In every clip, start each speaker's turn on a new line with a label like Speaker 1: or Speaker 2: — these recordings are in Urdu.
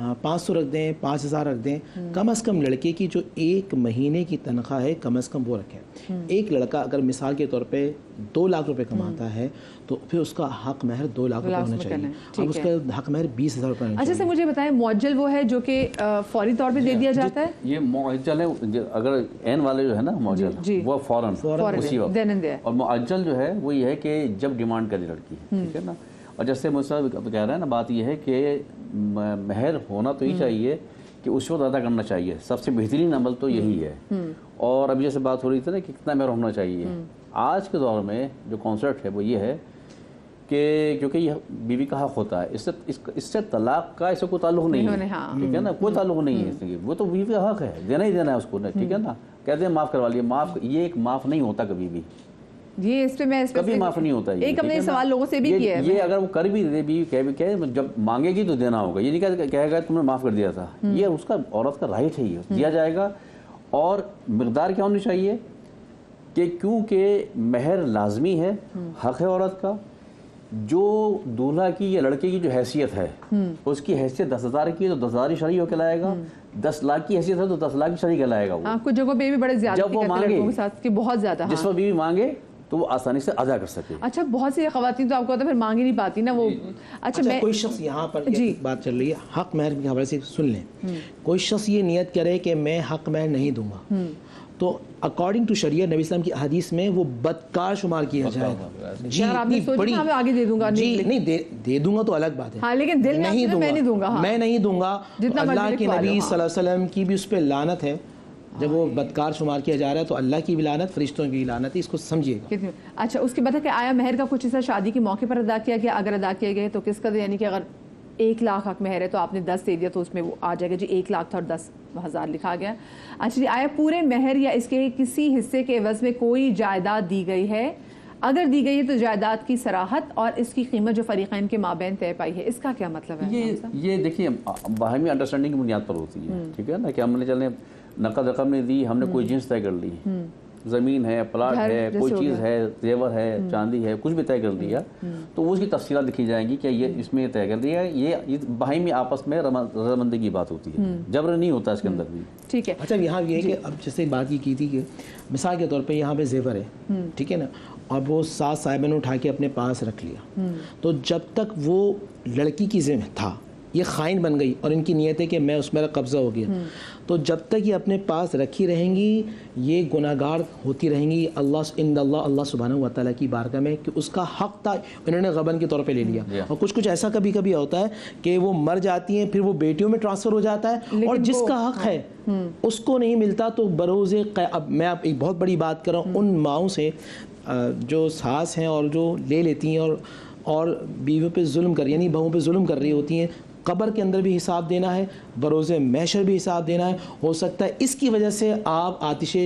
Speaker 1: ہاں 500 رکھ دیں 5000 رکھ دیں, کم از کم لڑکے کی جو 1 مہینے کی تنخواہ ہے کم از کم وہ رکھیں. ایک لڑکا اگر مثال کے طور پہ 2 لاکھ روپے کماتا ہے تو پھر اس کا حق مہر 2 لاکھ روپے ہونا چاہیے. اب اس کا حق مہر 20,000 روپے ہونا چاہیے.
Speaker 2: اچھا سر مجھے بتائیں معجل وہ ہے جو کہ فوری طور پہ دے دیا جاتا ہے؟
Speaker 3: یہ معجل ہے اگر عین والے جو ہے نا معجل وہ فوراً اسی وقت, اور معجل جو ہے وہ یہ ہے کہ جب ڈیمانڈ کرے لڑکی, ٹھیک ہے نا. اور جیسے مجھ سے کہہ رہا ہے نا, بات یہ ہے کہ مہر ہونا تو یہ چاہیے کہ اس وقت ادا کرنا چاہیے, سب سے بہترین عمل تو یہی ہے. اور ابھی جیسے بات ہو رہی تھی نا کہ کتنا مہر ہونا چاہیے, آج کے دور میں جو کانسیپٹ ہے وہ یہ ہے کہ کیونکہ یہ بیوی کا حق ہوتا ہے, اس سے طلاق کا اس سے کوئی تعلق نہیں ہے, ٹھیک ہے نا, کوئی تعلق نہیں ہے اس سے, وہ تو بیوی کا حق ہے, دینا ہی دینا ہے اس کو, ٹھیک ہے نا. کہتے ہیں معاف کروا لیے, معاف یہ ایک معاف نہیں ہوتا کبھی بھی,
Speaker 2: یہ اس پہ میں
Speaker 3: کبھی معاف نہیں ہوتا.
Speaker 2: ایک ہم نے سوال لوگوں سے بھی کیا ہے,
Speaker 3: یہ اگر وہ کر بھی دے بیوی کہ جب مانگے گی تو دینا ہوگا, یہ نہیں کہے گا تم نے معاف کر دیا تھا, یہ اس کا عورت کا رائٹ ہے, یہ دیا جائے گا. اور مقدار کیا ہونی چاہیے کہ کیونکہ مہر لازمی ہے, حق ہے عورت کا. جو دولہا کی یا لڑکے کی جو حیثیت ہے اس کی حیثیت 10,000 کی ہے تو 10,000 ہی شرعی ہو کے لائے گا, 10 لاکھ کی حیثیت ہے تو 10 لاکھ شرعی کہلائے گا. وہ
Speaker 2: کچھ جگہوں پہ بھی بڑے زیادہ
Speaker 3: جب وہ مانگے
Speaker 2: بہت زیادہ,
Speaker 3: جس وقت بیوی مانگے تو وہ آسانی سے ادا کر سکے.
Speaker 2: اچھا بہت سی خواتین تو آپ کو ہوتا ہے پھر مانگ ہی نہیں پاتی نا وہ.
Speaker 1: اچھا کوئی شخص یہاں پر بات چل رہی ہے حق مہر کے حوالے سے سن لیں, کوئی شخص یہ نیت کرے کہ میں حق مہر نہیں دوں گا تو اکارڈنگ ٹو شریعہ نبی اسلام کی حدیث میں وہ بدکار شمار کیا جائے گا.
Speaker 2: جی آپ نے سوچا میں آگے دے دوں گا,
Speaker 1: جی نہیں دے دوں گا تو الگ بات ہے,
Speaker 2: ہاں لیکن دل میں نہیں دوں گا,
Speaker 1: میں نہیں دوں گا. اللہ کے نبی صلی اللہ علیہ وسلم کی بھی اس پہ لعنت ہے, جب وہ بدکار شمار کیا جا رہا ہے تو اللہ کی بھی لعنت, فرشتوں کی بھی لعنت ہے, اس کو سمجھیے گا.
Speaker 2: اچھا اس کے بعد کہ آیا مہر کا کچھ حصہ شادی کے موقع پر ادا کیا گیا, اگر ادا کیے گئے تو کس کا, یعنی کہ اگر 1 لاکھ حق مہر ہے تو آپ نے 10 دے دیا تو اس میں وہ آ جائے گا جی 1 لاکھ تھا اور 10,000 لکھا گیا. اچھا جی آیا پورے مہر یا اس کے کسی حصے کے عوض میں کوئی جائیداد دی گئی ہے, اگر دی گئی ہے تو جائیداد کی صراحت اور اس کی قیمت جو فریقین کے مابین طے پائی ہے, اس کا کیا مطلب ہے؟
Speaker 3: یہ دیکھیے باہمی انڈرسٹینڈنگ کی بنیاد پر ہوتی ہے, ٹھیک ہے نا, کہ ہم نے چلے نقد رقم نے دی, ہم نے کوئی جنس طے کر لی, زمین ہے, پلاٹ ہے, کوئی چیز ہے, زیور ہے, چاندی ہے, کچھ بھی طے کر دیا تو اس کی تفصیلات لکھی جائیں گی کہ یہ اس میں طے کر دیا, یہ باہمی آپس میں رضامندی کی بات ہوتی ہے, جبر نہیں ہوتا اس کے اندر بھی,
Speaker 2: ٹھیک ہے.
Speaker 1: اچھا یہاں یہ ہے کہ اب جیسے بات یہ کی تھی کہ مثال کے طور پہ یہاں پہ زیور ہے, ٹھیک ہے نا, اب وہ 7 صاحبہ نے اٹھا کے اپنے پاس رکھ لیا, تو جب تک وہ لڑکی کی ذمہ تھا یہ خائن بن گئی اور ان کی نیت ہے کہ میں اس میرا قبضہ ہو گیا, تو جب تک یہ اپنے پاس رکھی رہیں گی یہ گناہگار ہوتی رہیں گی اللہ سبحانہ و تعالیٰ کی بارگاہ میں کہ اس کا حق تھا انہوں نے غبن کے طور پہ لے لیا. اور کچھ ایسا کبھی کبھی ہوتا ہے کہ وہ مر جاتی ہیں پھر وہ بیٹیوں میں ٹرانسفر ہو جاتا ہے اور جس کا حق ہے اس کو نہیں ملتا, تو بروز اب میں ایک بہت بڑی بات کر رہا ہوں ان ماؤں سے جو ساس ہیں اور جو لے لیتی ہیں اور بیویوں پہ ظلم کر یعنی بہووں پہ ظلم کر رہی ہوتی ہیں, قبر کے اندر بھی حساب دینا ہے, بروز محشر بھی حساب دینا ہے. ہو سکتا ہے اس کی وجہ سے آپ آتش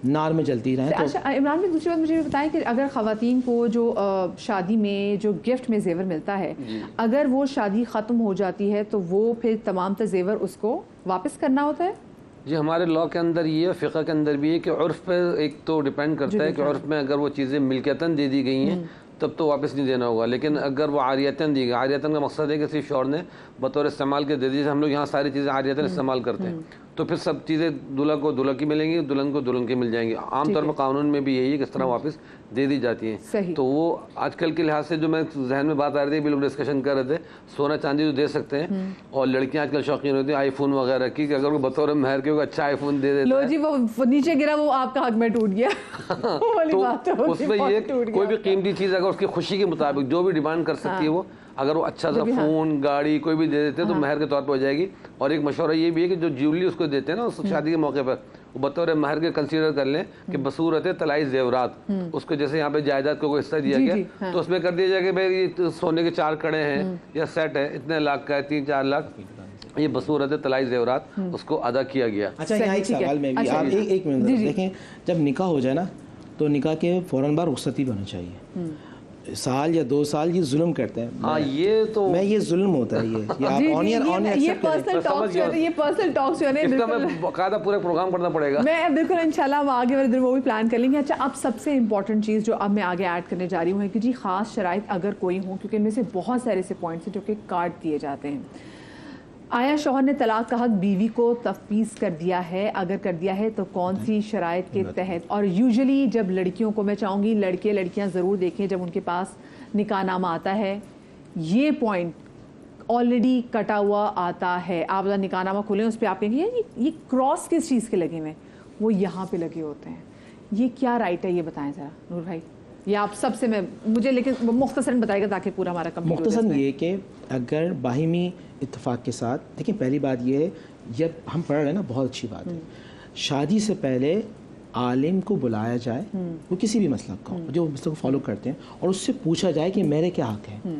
Speaker 1: نار میں جلتی رہیں.
Speaker 2: اچھا عمران بھائی دوسری بات مجھے بتائیں کہ اگر خواتین کو جو شادی میں جو گفٹ میں زیور ملتا ہے, اگر وہ شادی ختم ہو جاتی ہے تو وہ پھر تمام تر زیور اس کو واپس کرنا ہوتا ہے؟
Speaker 4: جی ہمارے لاء کے اندر یہ فقہ کے اندر بھی ہے کہ عرف پہ ایک تو ڈیپینڈ کرتا ہے کہ عرف میں اگر وہ چیزیں ملکیتاً دے دی گئی ہیں تب تو واپس نہیں دینا ہوگا, لیکن اگر وہ عاریتاً دی گئی, عاریتاً کا مقصد ہے کہ صرف شوہر نے بطور استعمال کے دے دی, ہم لوگ یہاں ساری چیزیں عاریتاً استعمال کرتے ہیں تو پھر سب چیزیں دلہا کو دلہا کی ملیں گی, دلہن کو دلہن کی مل جائیں گی. عام طور پر قانون میں بھی یہی ہے کہ اس طرح واپس دے دی جاتی ہیں. تو وہ آج کل کے لحاظ سے جو میں ذہن میں بات آ رہی تھی بھی لوگ ڈسکشن کر رہے تھے, سونا چاندی تو دے سکتے ہیں, اور لڑکیاں آج کل شوقین ہوتی ہیں آئی فون وغیرہ کی, کہ اگر وہ بطور مہر کے اچھا آئی فون دے دیتے
Speaker 2: لو جی وہ نیچے گرا وہ آپ کا حق میں ٹوٹ گیا,
Speaker 4: تو اس میں یہ کوئی بھی قیمتی چیز اگر اس کی خوشی کے مطابق جو بھی ڈیمانڈ کر سکتی ہے وہ, اگر وہ اچھا سا فون گاڑی کوئی بھی دے دیتے ہیں تو مہر کے طور پہ ہو جائے گی. اور ایک مشورہ یہ بھی ہے کہ جو جیولری اس کو دیتے ہیں نا اس شادی کے موقع پر, وہ بطور مہر کے کنسیڈر کر لیں کہ بصورت طلائی زیورات, اس کو جیسے یہاں پہ جائیداد کو کوئی حصہ دیا گیا تو اس میں کر دیا جائے کہ بھائی یہ سونے کے 4 کڑے ہیں یا سیٹ ہے اتنے لاکھ کا ہے, 3-4 لاکھ, یہ بصورت طلائی زیورات اس کو ادا کیا گیا.
Speaker 1: اچھا یہاں ایک سوال میں بھی آپ ایک منٹ دیکھیں, جب نکاح ہو جائے نا تو نکاح کے فوراً بعد رخصتی بھی ہونا چاہیے. 1 سال یا 2 سال یہ ظلم کرتے ہیں.
Speaker 4: ہاں یہ تو
Speaker 1: میں یہ ظلم ہوتا ہے
Speaker 2: یہ پرسنل ٹاکس جو ہے
Speaker 4: اس کا میں باقاعدہ پورا پروگرام کرنا پڑے گا.
Speaker 2: میں بالکل انشاءاللہ ہم آگے والے دن وہ بھی پلان کر لیں گے. اچھا اب سب سے امپورٹنٹ چیز جو اب میں آگے ایڈ کرنے جا رہی ہوں ہے کہ جی خاص شرائط اگر کوئی ہوں, کیونکہ ان میں سے بہت سارے سے پوائنٹس ہیں جو کہ کاٹ دیے جاتے ہیں. آیا شوہر نے طلاق کا حق بیوی کو تفویض کر دیا ہے؟ اگر کر دیا ہے تو کون سی شرائط کے تحت؟ اور یوزلی جب لڑکیوں کو، میں چاہوں گی لڑکے لڑکیاں ضرور دیکھیں جب ان کے پاس نکاح نامہ آتا ہے یہ پوائنٹ آلریڈی کٹا ہوا آتا ہے. آپ نکاح نامہ کھولیں اس پہ آپ کہیں گے یہ کراس کس چیز کے لگے ہوئے ہیں؟ وہ یہاں پہ لگے ہوتے ہیں. یہ کیا رائٹ ہے یہ بتائیں ذرا نور بھائی. یہ آپ سب سے مجھے لیکن مختصراً بتائے گا تاکہ پورا ہمارا کمپلیٹ ہو جائے.
Speaker 1: مختصراً یہ کہ اگر باہمی اتفاق کے ساتھ، دیکھیں پہلی بات یہ ہے جب ہم پڑھ رہے ہیں نا بہت اچھی بات ہے، شادی سے پہلے عالم کو بلایا جائے، وہ کسی بھی مسلک کو جو مسلک کو فالو کرتے ہیں، اور اس سے پوچھا جائے کہ میرے کیا حق ہیں،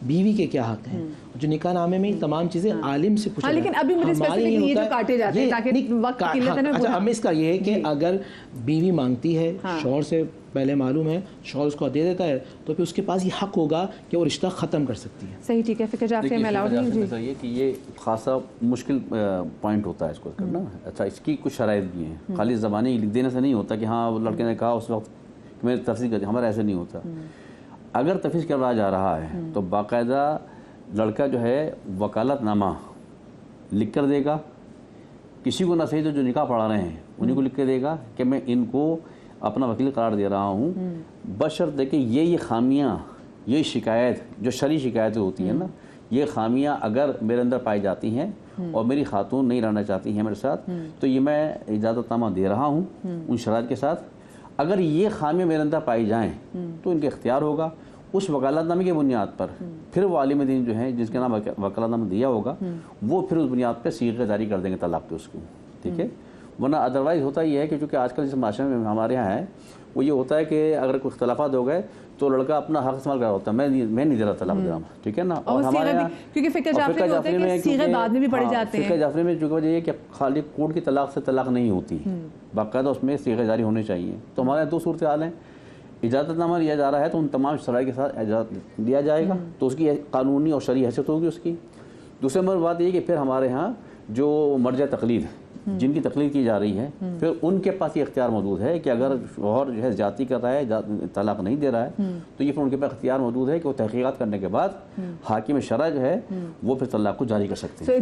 Speaker 1: بیوی کے کیا حق ہیں. جو نکاح نامے میں تمام چیزیں عالم سے پوچھا جائے.
Speaker 2: لیکن ابھی مجھے اسپیسیفکلی یہ جو کاٹے جاتے ہیں تاکہ وقت کی قلت ہے.
Speaker 1: اچھا ہم اس کا یہ ہے کہ اگر بیوی مانگتی ہے، شوہر سے پہلے معلوم ہے، شوہر اس کو دے دیتا ہے، تو پھر اس کے پاس یہ حق ہوگا کہ وہ رشتہ ختم کر سکتی ہے.
Speaker 2: صحیح، ٹھیک ہے. فکر جعفری میں الاؤڈ نہیں
Speaker 3: یہ کہ یہ خاصا مشکل پوائنٹ ہوتا ہے اس کو کرنا. اچھا اس کی کچھ شرائط بھی ہیں، خالی زبانی لکھ دینے سے نہیں ہوتا کہ ہاں لڑکے نے کہا اس وقت میں تفصیل کر دیا، ہمارا ایسے نہیں ہوتا. اگر تفصیل کروایا جا رہا ہے تو باقاعدہ لڑکا جو ہے وکالت نامہ لکھ کر دے گا. کسی کو نہ صحیح تو جو نکاح پڑھا رہے ہیں انہیں کو لکھ کے دے گا کہ میں ان کو اپنا وکیل قرار دے رہا ہوں، بشرط کہ یہ خامیاں، یہ شکایت جو شرعی شکایتیں ہوتی ہیں نا، یہ خامیاں اگر میرے اندر پائی جاتی ہیں اور میری خاتون نہیں رہنا چاہتی ہیں میرے ساتھ، تو یہ میں اجازت نامہ دے رہا ہوں ان شرائط کے ساتھ. اگر یہ خامیاں میرے اندر پائی جائیں تو ان کے اختیار ہوگا اس وکالت نامے کی بنیاد پر. پھر وہ عالم دین جو ہیں جس کے نام وکالت نامہ دیا ہوگا وہ پھر اس بنیاد پہ صیغہ جاری کر دیں گے طلاق کے اس کو. ٹھیک ہے. ورنہ ادروائز ہوتا یہ ہے کہ چونکہ آج کل جس معاشرے میں ہمارے یہاں ہے وہ یہ ہوتا ہے کہ اگر کوئی اختلافات ہو گئے تو لڑکا اپنا حق استعمال کر رہا ہوتا ہے، میں نہیں دے رہا طلاق دے رہا ہوں. ٹھیک ہے نا. اور ہمارے یہاں
Speaker 2: کیونکہ فقہ جعفری میں صیغے بعد میں بھی پڑے جاتے ہیں.
Speaker 3: فقہ جعفری میں چونکہ وجہ یہ کہ خالی کورٹ کی طلاق سے طلاق نہیں ہوتی، باقاعدہ اس میں صیغے جاری ہونے چاہیے. تو ہمارے یہاں دو صورتحال ہیں. اجازت نامہ لیا جا رہا ہے تو ان تمام شرائط کے ساتھ اجازت دیا جائے گا تو اس کی قانونی اور شرعی حیثیت ہوگی اس کی. دوسرے نمبر بات یہ کہ پھر ہمارے ہاں جو مرجع تقلید جن کی تقلید کی جا رہی ہے پھر ان کے پاس یہ اختیار موجود ہے کہ اگر شوہر جو ہے زیادتی کر رہا ہے، طلاق نہیں دے رہا ہے، تو یہ پھر ان کے پاس اختیار موجود ہے کہ وہ تحقیقات کرنے کے بعد حاکم شرع جو ہے وہ پھر طلاق کو جاری کر سکتے ہیں.